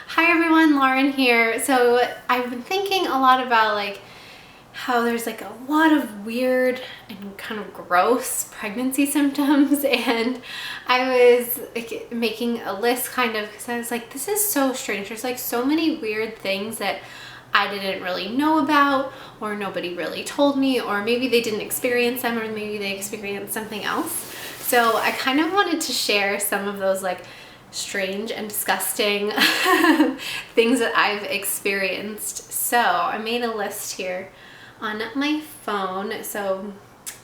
Hi everyone, Lauren here. So I've been thinking a lot about how there's a lot of weird and kind of gross pregnancy symptoms, and I was making a list kind of because I was like, this is so strange. There's so many weird things that I didn't really know about, or nobody really told me, or maybe they didn't experience them, or maybe they experienced something else. So I kind of wanted to share some of those strange and disgusting things that I've experienced. So I made a list here on my phone so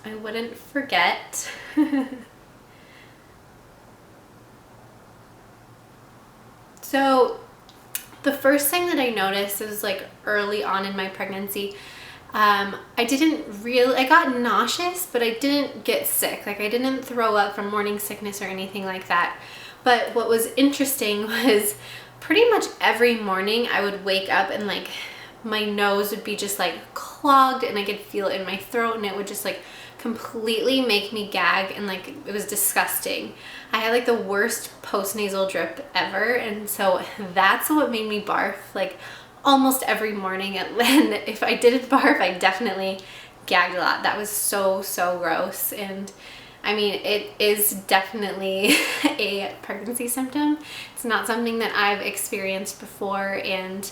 I wouldn't forget. So the first thing that I noticed was early on in my pregnancy. I got nauseous, but I didn't get sick. I didn't throw up from morning sickness or anything like that. But what was interesting was pretty much every morning I would wake up and my nose would be just clogged, and I could feel it in my throat, and it would just completely make me gag, and it was disgusting. I had the worst postnasal drip ever, and so that's what made me barf almost every morning. And if I didn't barf, I definitely gagged a lot. That was so gross. And I mean, it is definitely a pregnancy symptom. It's not something that I've experienced before. And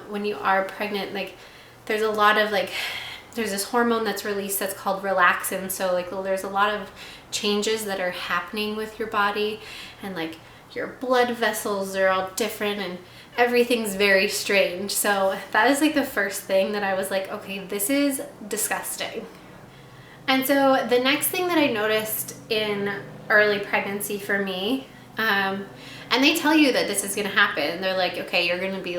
when you are pregnant, there's a lot of there's this hormone that's released that's called relaxin. So there's a lot of changes that are happening with your body, and your blood vessels are all different, and everything's very strange. So that is the first thing that I was okay, this is disgusting. And so the next thing that I noticed in early pregnancy for me, and they tell you that this is going to happen. They're okay, you're going to be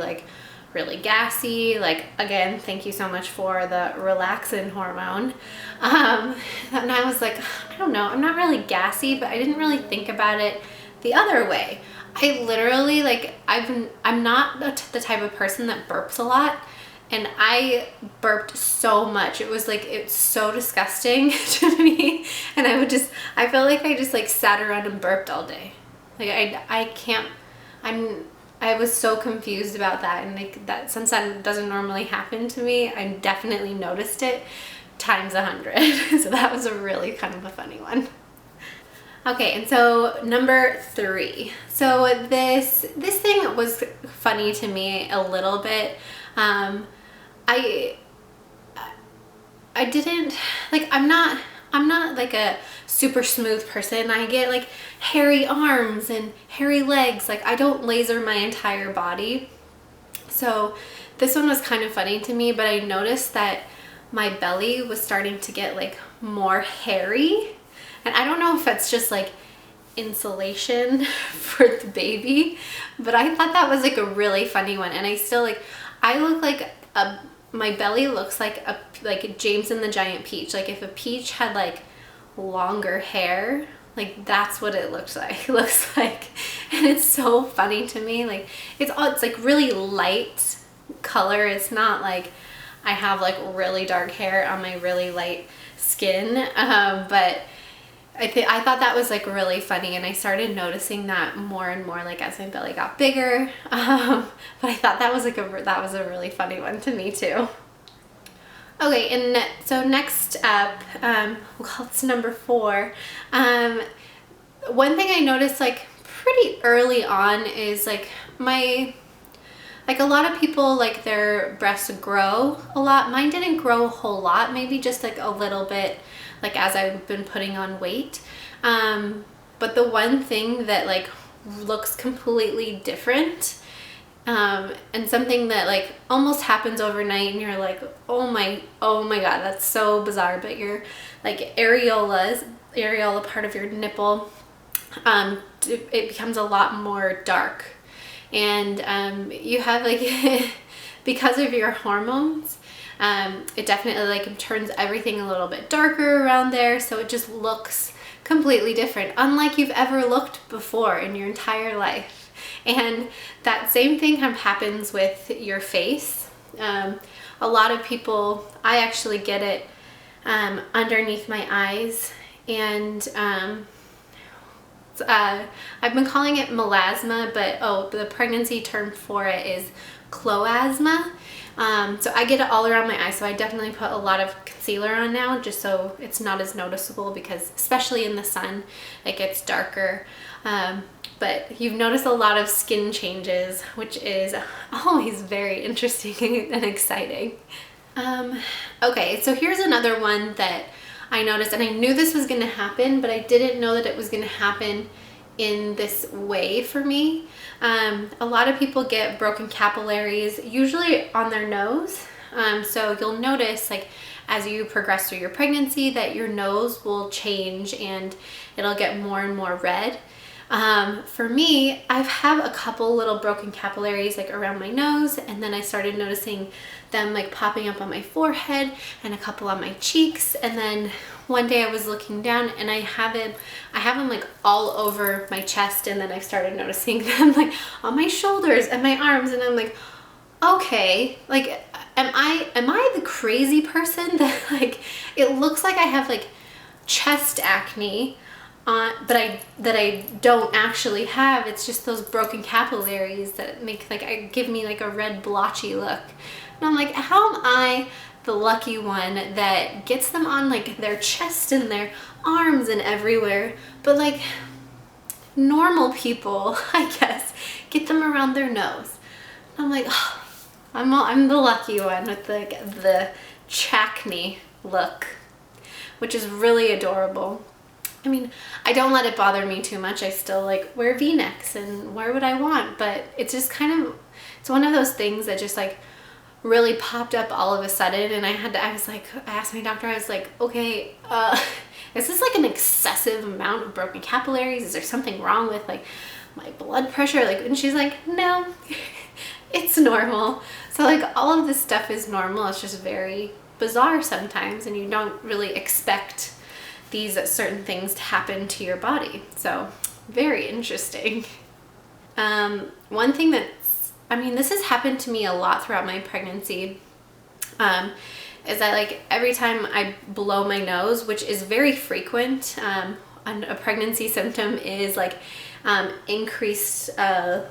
really gassy. Again, thank you so much for the relaxin hormone. And I was I don't know, I'm not really gassy, but I didn't really think about it the other way. I literally I'm not the type of person that burps a lot. And I burped so much. It was it's so disgusting to me. And I felt I just sat around and burped all day. I was so confused about that. And that, since that doesn't normally happen to me, I definitely noticed it times 100. So that was a really kind of a funny one. Okay, and so number 3. So this thing was funny to me a little bit. I didn't I'm not a super smooth person. I get hairy arms and hairy legs. I don't laser my entire body. So this one was kind of funny to me, but I noticed that my belly was starting to get more hairy. And I don't know if that's just insulation for the baby, but I thought that was a really funny one. And I still I look my belly looks like James and the Giant Peach. If a peach had longer hair, that's what it looks like. And it's so funny to me. It's really light color. It's not I have really dark hair on my really light skin. But I thought that was really funny, and I started noticing that more and more as my belly got bigger. But I thought that was a really funny one to me too. Okay, and so next up, we'll call this number 4. One thing I noticed pretty early on is my a lot of people their breasts grow a lot. Mine didn't grow a whole lot, maybe just a little bit as I've been putting on weight. But the one thing that looks completely different, and something that almost happens overnight, and you're oh my god, that's so bizarre, but your areola part of your nipple, it becomes a lot more dark. And you have because of your hormones, it definitely turns everything a little bit darker around there, so it just looks completely different, unlike you've ever looked before in your entire life. And that same thing happens with your face. A lot of people, I actually get it underneath my eyes, and I've been calling it melasma, but the pregnancy term for it is cloasma. So I get it all around my eyes, so I definitely put a lot of concealer on now just so it's not as noticeable, because especially in the sun it gets darker. But you've noticed a lot of skin changes, which is always very interesting and exciting. Okay, so here's another one that I noticed, and I knew this was going to happen, but I didn't know that it was going to happen in this way for me. A lot of people get broken capillaries, usually on their nose. So you'll notice, like, as you progress through your pregnancy, that your nose will change and it'll get more and more red. For me, I've have a couple little broken capillaries like around my nose, and then I started noticing them like popping up on my forehead and a couple on my cheeks. And then one day I was looking down and I have them like all over my chest, and then I started noticing them like on my shoulders and my arms, and I'm like, okay, like am I the crazy person that like it looks like I have like chest acne, but I don't actually have. It's just those broken capillaries that make give me like a red blotchy look. And I'm like, how am I the lucky one that gets them on like their chest and their arms and everywhere, but like normal people, I guess, get them around their nose? I'm like, oh, I'm the lucky one with the chacne look, which is really adorable. I mean, I don't let it bother me too much. I still like wear V-necks and wear what I want, but it's just it's one of those things that just like really popped up all of a sudden. And I asked my doctor, I was like, okay, is this like an excessive amount of broken capillaries? Is there something wrong with like my blood pressure? Like, and she's like, no, it's normal. So like all of this stuff is normal. It's just very bizarre sometimes, and you don't really expect these certain things to happen to your body. So very interesting. One thing this has happened to me a lot throughout my pregnancy, is that like every time I blow my nose, which is very frequent, a pregnancy symptom is like increased, I'm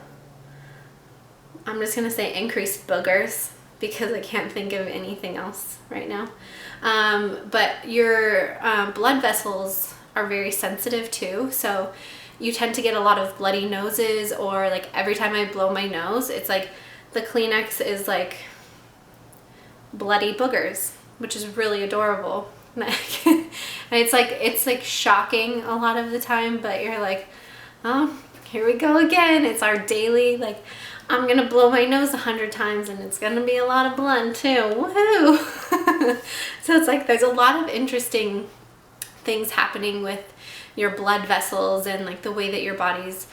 just gonna say increased boogers, because I can't think of anything else right now. But your blood vessels are very sensitive too, so you tend to get a lot of bloody noses, or like every time I blow my nose, it's like the Kleenex is like bloody boogers, which is really adorable. And it's like shocking a lot of the time, but you're like, oh, here we go again. It's our daily, like, I'm gonna blow my nose 100 times and it's gonna be a lot of blood too. Woohoo! So it's like there's a lot of interesting things happening with your blood vessels and like the way that your body's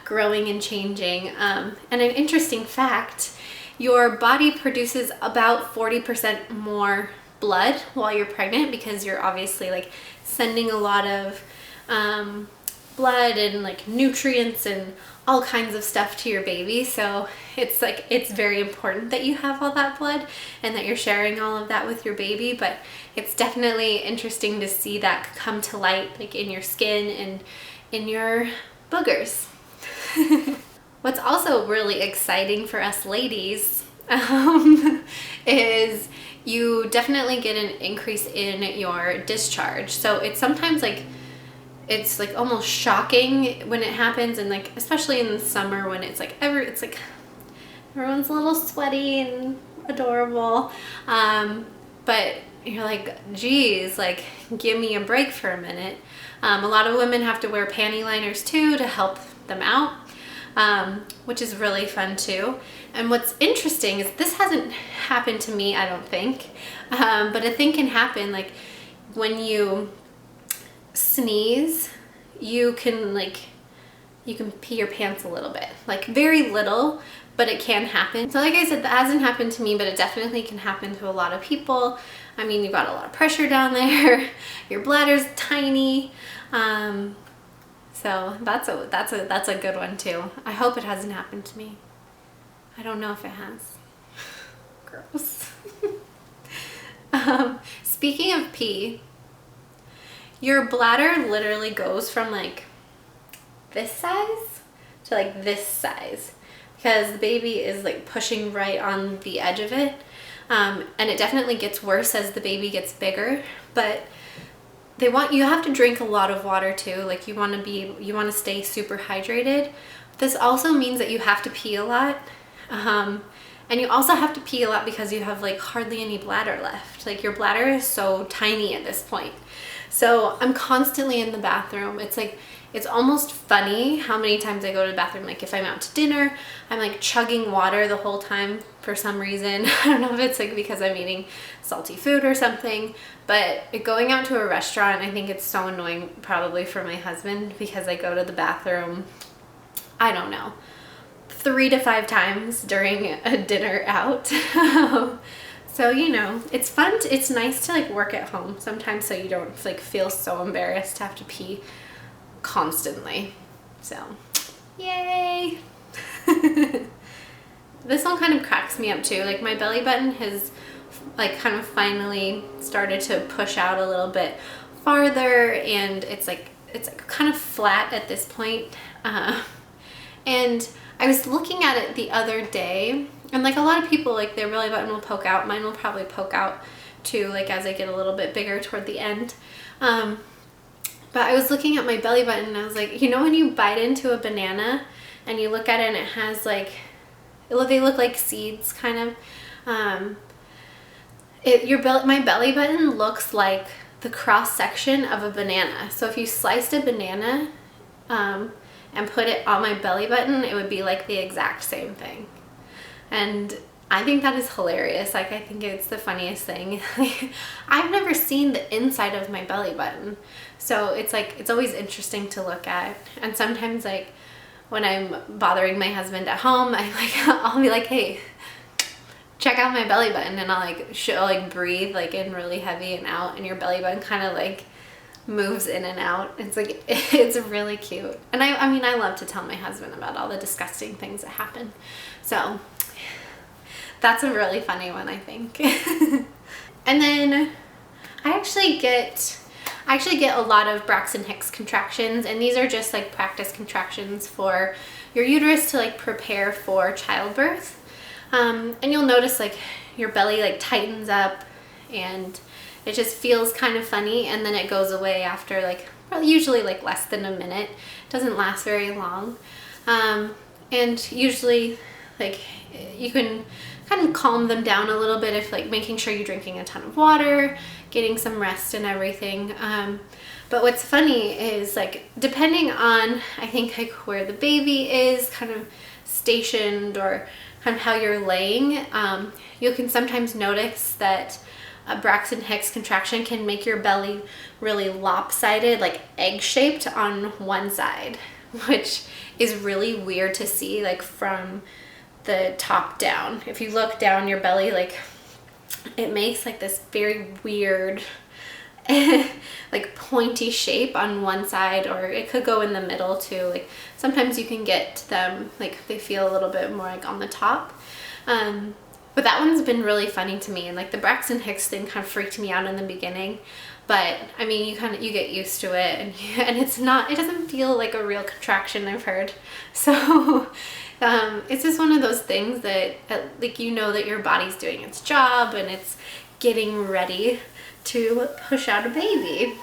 growing and changing. And an interesting fact, your body produces about 40% more blood while you're pregnant, because you're obviously like sending a lot of blood and like nutrients and all kinds of stuff to your baby. So it's very important that you have all that blood and that you're sharing all of that with your baby. But it's definitely interesting to see that come to light, like in your skin and in your boogers. What's also really exciting for us ladies is you definitely get an increase in your discharge. So it's sometimes like it's like almost shocking when it happens, and like especially in the summer when it's like everyone's a little sweaty and adorable, but you're like, geez, like give me a break for a minute. A lot of women have to wear panty liners too to help them out, which is really fun too. And what's interesting is this hasn't happened to me, I don't think, but a thing can happen, like when you sneeze, you can pee your pants a little bit, like very little, but it can happen. So like I said, that hasn't happened to me, but it definitely can happen to a lot of people. I mean, you've got a lot of pressure down there, your bladder's tiny, so that's a good one too. I hope it hasn't happened to me. I don't know if it has. Gross. Speaking of pee, your bladder literally goes from like this size to like this size, because the baby is like pushing right on the edge of it. And it definitely gets worse as the baby gets bigger, but you have to drink a lot of water too. Like you want to stay super hydrated. This also means that you have to pee a lot. And you also have to pee a lot because you have like hardly any bladder left. Like your bladder is so tiny at this point. So I'm constantly in the bathroom. It's like, it's almost funny how many times I go to the bathroom. Like if I'm out to dinner, I'm like chugging water the whole time for some reason. I don't know if it's like because I'm eating salty food or something, but going out to a restaurant, I think it's so annoying probably for my husband because I go to the bathroom, I don't know, 3 to 5 times during a dinner out. So, you know, it's fun. It's nice to like work at home sometimes so you don't like feel so embarrassed to have to pee constantly. So, yay. This one kind of cracks me up too. Like my belly button has like kind of finally started to push out a little bit farther, and it's like kind of flat at this point. And I was looking at it the other day, and like a lot of people, like their belly button will poke out. Mine will probably poke out too, like as I get a little bit bigger toward the end. But I was looking at my belly button and I was like, you know when you bite into a banana and you look at it and it has like, they look like seeds kind of. My belly button looks like the cross section of a banana. So if you sliced a banana and put it on my belly button, it would be like the exact same thing. And I think that is hilarious. Like I think it's the funniest thing. I've never seen the inside of my belly button. So it's like, it's always interesting to look at. And sometimes like when I'm bothering my husband at home, I'll be like, hey, check out my belly button, and I'll like breathe like in really heavy and out, and your belly button kind of like moves in and out. It's like, it's really cute. And I mean, I love to tell my husband about all the disgusting things that happen. So that's a really funny one, I think. And then I actually get a lot of Braxton Hicks contractions, and these are just like practice contractions for your uterus to like prepare for childbirth. And you'll notice like your belly like tightens up and it just feels kind of funny, and then it goes away after like usually like less than a minute. It doesn't last very long. And usually like you can kind of calm them down a little bit if like making sure you're drinking a ton of water, getting some rest and everything. But what's funny is like depending on, I think, like where the baby is kind of stationed or kind of how you're laying, you can sometimes notice that a Braxton Hicks contraction can make your belly really lopsided, like egg-shaped on one side, which is really weird to see like from the top down. If you look down your belly, like it makes like this very weird like pointy shape on one side, or it could go in the middle too. Like sometimes you can get them like they feel a little bit more like on the top. But that one's been really funny to me, and like the Braxton Hicks thing kind of freaked me out in the beginning, but I mean you get used to it, and it doesn't feel like a real contraction, I've heard. So it's just one of those things that like you know that your body's doing its job and it's getting ready to push out a baby.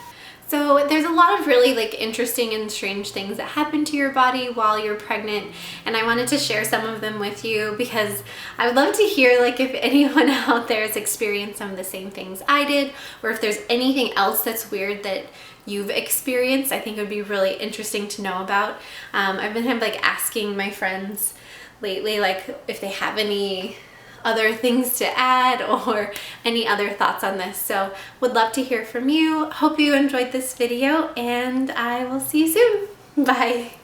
So there's a lot of really like interesting and strange things that happen to your body while you're pregnant, and I wanted to share some of them with you because I would love to hear like if anyone out there has experienced some of the same things I did, or if there's anything else that's weird that you've experienced. I think it would be really interesting to know about. I've been kind of like asking my friends lately like if they have any other things to add or any other thoughts on this. So would love to hear from you. Hope you enjoyed this video, and I will see you soon. Bye.